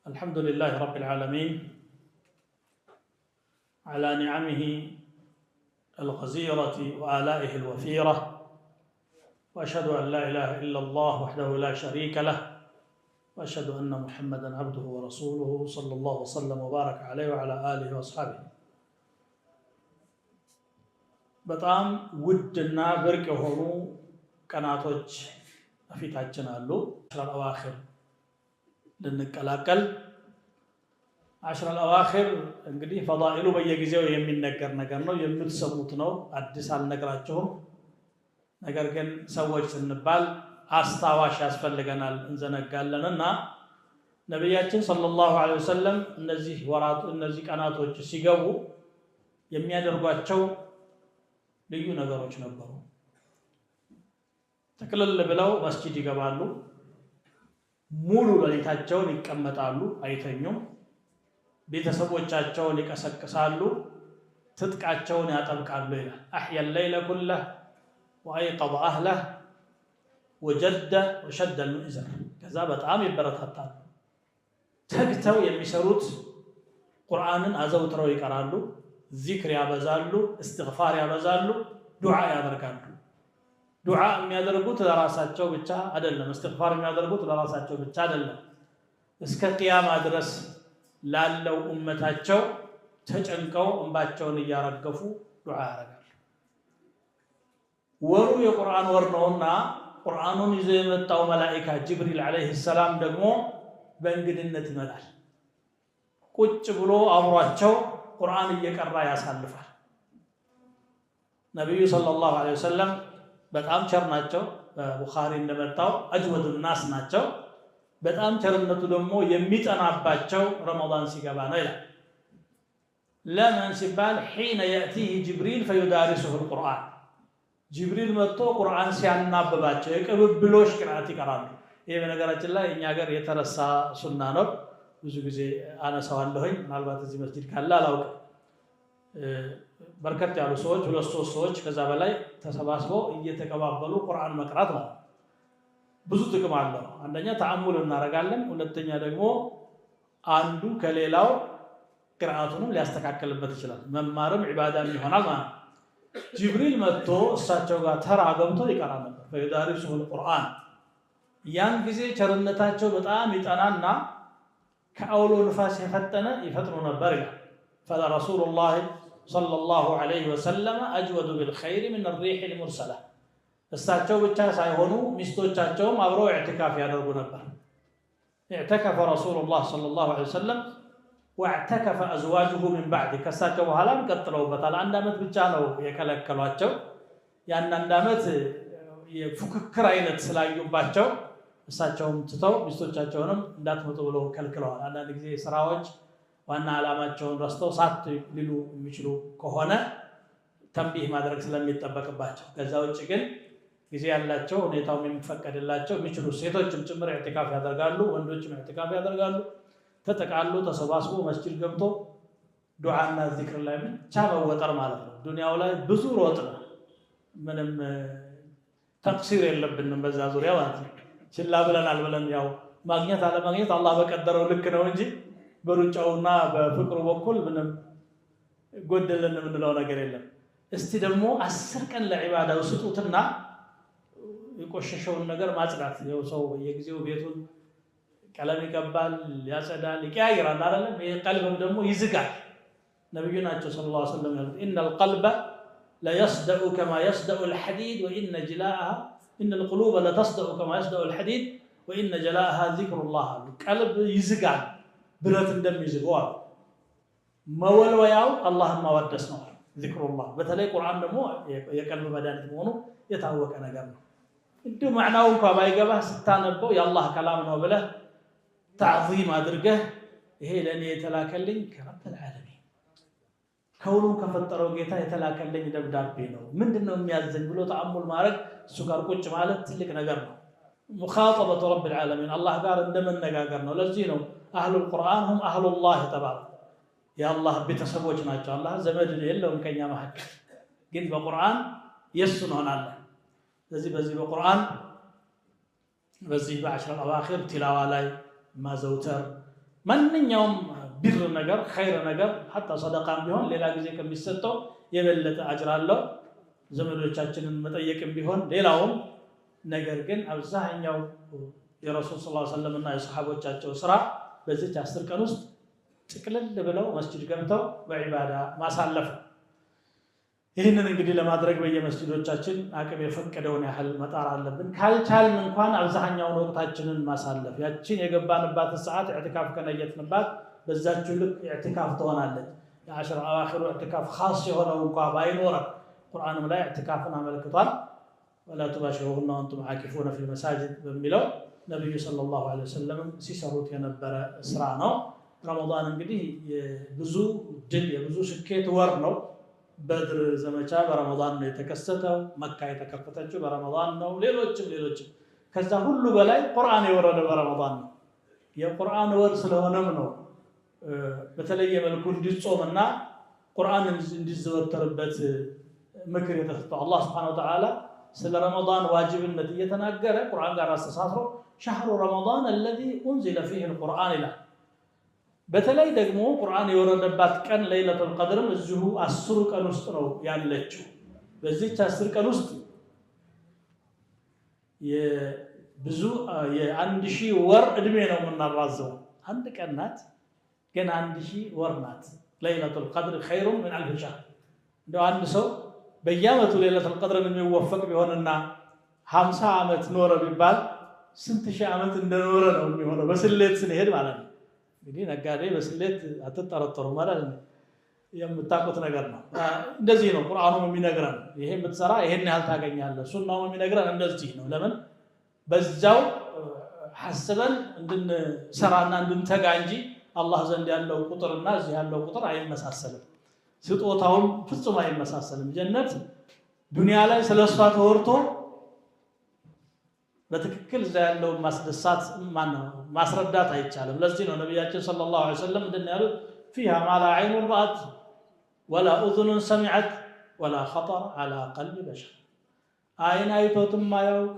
الحمد لله رب العالمين على نعمه الغزيرة وآلائه الوفيرة وأشهد أن لا إله إلا الله وحده لا شريك له وأشهد أن محمدا عبده ورسوله صلى الله وسلم وبارك عليه وعلى آله وأصحابه በጣም ውድና ብርቅ የሆኑ ቀናቶች በፊታችን አሉ። አሽረል አዋኺር ልንቀላቀል አሽረል አዋኺር እንግዲህ ፈዳኢሉ በየጊዜው የሚነገር ነገር ነው፣ የምትሰሙት ነው። አዲስ አልነግራችሁም። ነገር ግን ሰዎች ስንባል አስታዋሽ ያስፈልገናል፣ እንዘነጋለንና ነቢያችን ሰለላሁ ዐለይሂ ወሰለም እነዚህ ቀናቶች ሲገቡ የሚያደርጓቸው ልዩ ነገሮች ነበሩ። ተክልል ብለው መስጂድ ይገባሉ። ሙሉ ሌሊታቸውን ይቀመጣሉ፣ አይተኙም። ቤተሰቦቻቸውን ይቀሰቅሳሉ፣ ትጥቃቸውን ያጠብቃሉ ይላል። አሕያ ለይለ ኩለህ ወአይቀظ አህለህ ወጀደ ወሸደ ልሚእዘር። ከዛ በጣም ይበረታታሉ። ተግተው የሚሰሩት ቁርአንን አዘውትረው ይቀራሉ፣ ዚክር ያበዛሉ፣ እስትግፋር ያበዛሉ፣ ዱዓ ያደርጋሉ። ዱዓ የሚያደርጉት ለራሳቸው ብቻ አይደለም፣ እስትግፋር የሚያደርጉት ለራሳቸው ብቻ አይደለም። እስከ ቂያማ ድረስ ላለው ኡመታቸው ተጨንቀው እንባቸውን እያረገፉ ዱዓ ያደርጋሉ። ወሩ የቁርአን ወር ነውና ቁርአኑን ይዞ የመጣው መላኢካ ጅብሪል ዓለይሂ ሰላም ደግሞ በእንግድነት ይመጣል። ቁጭ ብሎ አብሯቸው ቁርአን እየቀራ ያሳልፋል። ነቢዩ ሰለላሁ ዐለይሂ ወሰለም በጣም ቸር ናቸው። በቡኻሪ እንደመጣው አጅወዱ ናስ ናቸው። በጣም ቸርነቱ ደግሞ የሚጠናባቸው ረመዳን ሲገባ ነው ይላል። ለምን ሲባል ሒነ የእቲህ ጅብሪል ፈዩዳሪሱሁ ልቁርአን፣ ጅብሪል መጥቶ ቁርአን ሲያናብባቸው የቅብብሎሽ ቅርአት ይቀራሉ። ይህ በነገራችን ላይ እኛ ሀገር የተረሳ ሱና ነው። ብዙ ጊዜ አነሳዋለሁኝ። ምናልባት እዚህ መስጂድ ካለ አላውቅም። በርከት ያሉ ሰዎች 2-3 ሰዎች ከዛ በላይ ተሰባስበው እየተቀባበሉ ቁርአን መቅራት ነው። ብዙ ጥቅም አለው። አንደኛ ተአሙል እናደርጋለን፣ ሁለተኛ ደግሞ አንዱ ከሌላው ቅርአቱንም ሊያስተካክልበት ይችላል። መማርም ዒባዳም ይሆናል ማለት ነው። ጅብሪል መጥቶ እሳቸው ጋር ተራ ገብቶ ይቀራ ነበር። ፈዩዳሪሱሁ ልቁርአን። ያን ጊዜ ቸርነታቸው በጣም ይጠናና ከአውሎ ንፋስ የፈጠነ ይፈጥኑ ነበር ይላል። ፈረሱሉላህ ሰለላሁ ዐለይሂ ወሰለም አጅወዱ ቢልኸይሪ ሚን ሪሕ ልሙርሰላ። እሳቸው ብቻ ሳይሆኑ ሚስቶቻቸውም አብረው ኢዕቲካፍ ያደርጉ ነበር። ኢዕተከፈ ረሱሉላህ ሰለላሁ ዐለይሂ ወሰለም ወእዕተከፈ አዝዋጁሁ ሚን ባዕድ። ከእሳቸው በኋላም ቀጥለውበታል። 1 ዓመት ብቻ ነው የከለከሏቸው። ያን 1 ዓመት የፉክክር አይነት ስላዩባቸው እሳቸውም ትተው ሚስቶቻቸውንም እንዳትመጡ ብለው ከልክለዋል። አንዳንድ ጊዜ ስራዎች ዋና ዓላማቸውን ረስተው ሳት ሊሉ የሚችሉ ከሆነ ተንቢህ ማድረግ ስለሚጠበቅባቸው፣ ከዛ ውጭ ግን ጊዜ ያላቸው ሁኔታውም የሚፈቀድላቸው የሚችሉ ሴቶችም ጭምር ኢዕቲካፍ ያደርጋሉ፣ ወንዶችም ኢዕቲካፍ ያደርጋሉ። ተጠቃሉ ተሰባስቦ መስጂድ ገብቶ ዱዓና ዚክር ላይ ብቻ መወጠር ማለት ነው። ዱንያው ላይ ብዙ ሮጥ ነው፣ ምንም ተቅሲር የለብንም በዛ ዙሪያ ማለት ነው። ችላ ብለናል ብለን ያው ማግኘት አለማግኘት አላህ በቀደረው ልክ ነው እንጂ በሩጫውና በፍቅሩ በኩል ምንም ጎደልን የምንለው ነገር የለም። እስቲ ደግሞ 10 ቀን ለዒባዳው ስጡትና የቆሸሸውን ነገር ማጽዳት። ይኸው ሰው በየጊዜው ቤቱን ቀለም ይቀባል፣ ያጸዳል፣ ይቀያይራል አይደለም? ይሄ ቀልብም ደግሞ ይዝጋል። ነብዩ ናቸው ሰለላሁ ዐለይሂ ወሰለም ያሉት ኢነል ቀልበ ለየስደኡ ከማ የስደኡ አልሐዲድ ወኢነ ጅላአሃ ኢነል ቁሉበ ለተስደኡ ከማ የስደኡ አልሐዲድ ወኢነ ጀላአሃ ዚክሩላህ አሉ። ቀልብ ይዝጋል ብረት እንደሚዝገው አሉ። መወልወያው አላህን ማወደስ ነው ዚክሩላህ። በተለይ ቁርአን ደግሞ የቀልብ መድኃኒት መሆኑ የታወቀ ነገር ነው። እንዲሁ ማዕናው እንኳ ባይገባህ ስታነበው የአላህ ከላም ነው ብለህ ተዕዚም አድርገህ ይሄ ለእኔ የተላከልኝ ከረብል ዓለሚን ከሁሉም ከፈጠረው ጌታ የተላከልኝ ደብዳቤ ነው፣ ምንድነው የሚያዘኝ ብሎ ተአሙል ማድረግ፣ እሱ ጋር ቁጭ ማለት ትልቅ ነገር ነው። ሙኻጠበቱ ረብል ዓለሚን አላህ ጋር እንደመነጋገር ነው። ለዚህ ነው አህሉል ቁርአን ሁም አህሉላህ ተባሉ። የአላህ ቤተሰቦች ናቸው። አላህ ዘመድ የለውም ከኛ መካከል፣ ግን በቁርአን የሱ እንሆናለን። ስለዚህ በዚህ በቁርአን በዚህ በአሽረል አዋኺር ቲላዋ ላይ ማዘውተር ማንኛውም ቢር ነገር ኸይር ነገር حتى صدقاም ቢሆን ሌላ ጊዜ ከሚሰጠው የበለጠ አጅር አለው ዘመዶቻችንን መጠየቅም ቢሆን ሌላውም ነገር ግን አብዛኛው የረሱል ሰለላሁ ዐለይሂ ወሰለም እና የሰሃቦቻቸው ስራ በዚህ 10 ቀን ውስጥ ጥቅልል ብለው መስጂድ ገብተው በዒባዳ ማሳለፍ ይህንን እንግዲህ ለማድረግ በየመስጂዶቻችን አቅም የፈቀደውን ያህል መጣር አለብን ካልቻልን እንኳን አብዛኛውን ወቅታችንን ማሳለፍ ያቺን የገባንባት ሰዓት ኢዕቲካፍ ከነየትንባት በዛች ልክ ኢዕቲካፍ ትሆናለች የአሽር አዋኺሩ ኢዕቲካፍ ኻስ የሆነው እንኳን ባይኖር ቁርአንም ላይ ኢዕቲካፍን አመልክቷል ولا تباشروهن وانتم عاكفون في المساجد በሚለው ነብዩ ሰለላሁ ዐለይሂ ወሰለም ሲሰሩት የነበረ ስራ ነው ረመዳን እንግዲህ የብዙ ድል የብዙ ስኬት ወር ነው በድር ዘመቻ በረመዳን ነው የተከሰተው መካ የተከፈተችው በረመዳን ነው ሌሎችም ከዛ ሁሉ በላይ ቁርአን የወረደ በረመዳን ነው የቁርአን ወር ስለሆነም ነው በተለየ መልኩ እንዲጾምና ቁርአን እንዲዘወተርበት ምክር የተሰጠው አላህ Subhanahu Wa Ta'ala ስለ ረመዳን ዋጅብነት እየተናገረ ቁርአን ጋር አስተሳስሮ شهر رمضان الذي انزل فيه القرآن له በተለይ ደግሞ ቁርአን የወረደባት ቀን ለይለቱል ቀድርም እዚሁ 10 ቀን ውስጥ ነው ያለችው በዚህ 10 ቀን ውስጥ የብዙ የ1000 ወር እድሜ ነው የምናራዘው አንድ ቀን ናት ግን 1000 ወር ናት ለይለቱል ቀድር خير من 1000 شهر እንደው አንድ ሰው በየዓመቱ ለይለቱል ቀድርን የሚወፈቅ ቢሆንና 50 ዓመት ኖረ ቢባል ስንት ሺህ ዓመት እንደኖረ ነው የሚሆነው በስሌት ስንሄድ ማለት ነው እንግዲህ ነጋዴ በስሌት አትጠረጠሩ ማለት ነው የምታውቁት ነገር ነው እንደዚህ ነው ቁርአኑ የሚነግረን ይሄ የምትሰራ ይሄን ያህል ታገኛለህ ሱናው የሚነግረን እንደዚህ ነው ለምን በዛው ሐስበን እንድንሰራና እንድንተጋ እንጂ አላህ ዘንድ ያለው ቁጥርና እዚህ ያለው ቁጥር አይመሳሰልም ስጦታውም ፍጹም አይመሳሰልም ጀነት ዱንያ ላይ ስለሷ ተወርቶ በትክክል እዛ ያለው ማስደሳት ማስረዳት አይቻልም ለዚህ ነው ነብያችን ሰለላሁ ዐለይሂ ወሰለም እንደነ ያሉት فيها ما لا عين رأت ولا أذن سمعت ولا خطر على قلب بشر አይን አይቶትም ማያውቅ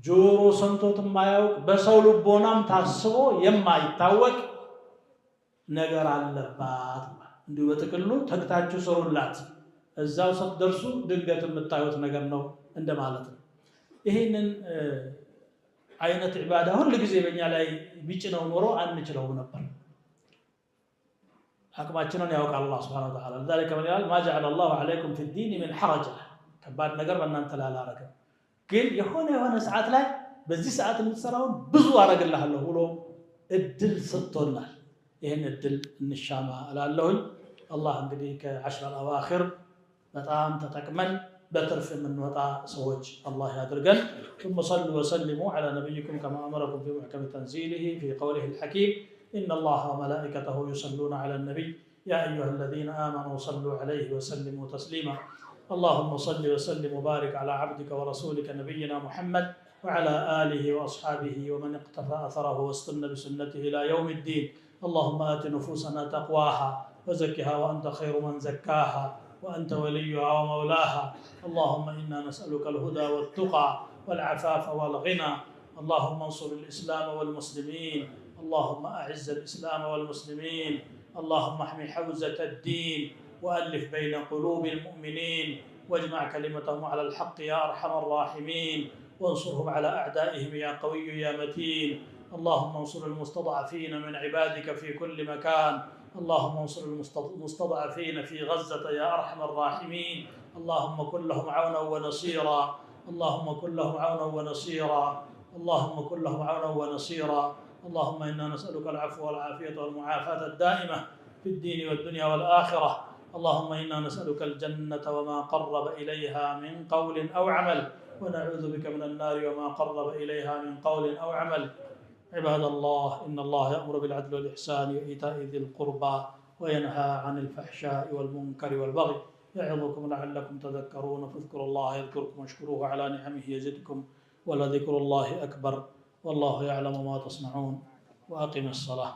ጆሮ ሰምቶትም ማያውቅ በሰው ልቦናም ታስቦ የማይታወቅ ነገር አለባት እንዲሁ በጥቅሉ ተግታችሁ ሰሩላት እዛው ስትደርሱ ድንገት የምታዩት ነገር ነው እንደማለት ነው ይሄንን አይነት ኢባዳ ሁሉ ጊዜ በእኛ ላይ ቢጭነው ኖሮ አንችለው ነበር አቅማችንን ያውቃል አላህ Subhanahu Wa Ta'ala ذلك من قال ما جعل الله عليكم في الدين من حرج ከባድ ነገር በእናንተ ላይ አላረገም ግን የሆነ ሰዓት ላይ በዚህ ሰዓት የምትሰራው ብዙ አረጋለሁ ብሎ እድል ሰጥቶናል ይሄን እድል እንሻማ እላለሁኝ አላህ እንግዲህ ከ10 አዋኺር በጣም ተጠቅመን بترف من وطا سوج الله يدرجن ثم صلوا وسلموا على نبيكم كما أمركم في محكم تنزيله في قوله الحكيم إن الله وملائكته يصلون على النبي يا أيها الذين آمنوا صلوا عليه وسلموا تسليما اللهم صل وسلم وبارك على عبدك ورسولك نبينا محمد وعلى آله وأصحابه ومن اقتفى أثره واستنى بسنته إلى يوم الدين اللهم آت نفوسنا تقواها وزكها وأنت خير من زكاها وأنت وليها ومولاها اللهم إنا نسألك الهدى والتقى والعفاف والغنى اللهم انصر الإسلام والمسلمين اللهم أعز الإسلام والمسلمين اللهم احمي حوزة الدين وألف بين قلوب المؤمنين واجمع كلمتهم على الحق يا أرحم الراحمين وانصرهم على أعدائهم يا قوي يا متين اللهم انصر المستضعفين من عبادك في كل مكان اللهم انصر المستضعفين في غزة يا أرحم الراحمين اللهم كن لهم عونا ونصيرا اللهم كن لهم عونا ونصيرا اللهم كن لهم عونا ونصيرا اللهم إنا نسألك العفو والعافية والمعافاة الدائمة في الدين والدنيا والآخرة اللهم إنا نسألك الجنة وما قرب إليها من قول أو عمل ونعوذ بك من النار وما قرب إليها من قول أو عمل عباد الله إن الله يأمر بالعدل والإحسان وإيتاء ذي القربى وينهى عن الفحشاء والمنكر والبغي يعظكم لعلكم تذكرون فاذكروا الله يذكركم واشكروه على نعمه يزدكم ولذكر الله أكبر والله يعلم ما تصنعون وأقم الصلاة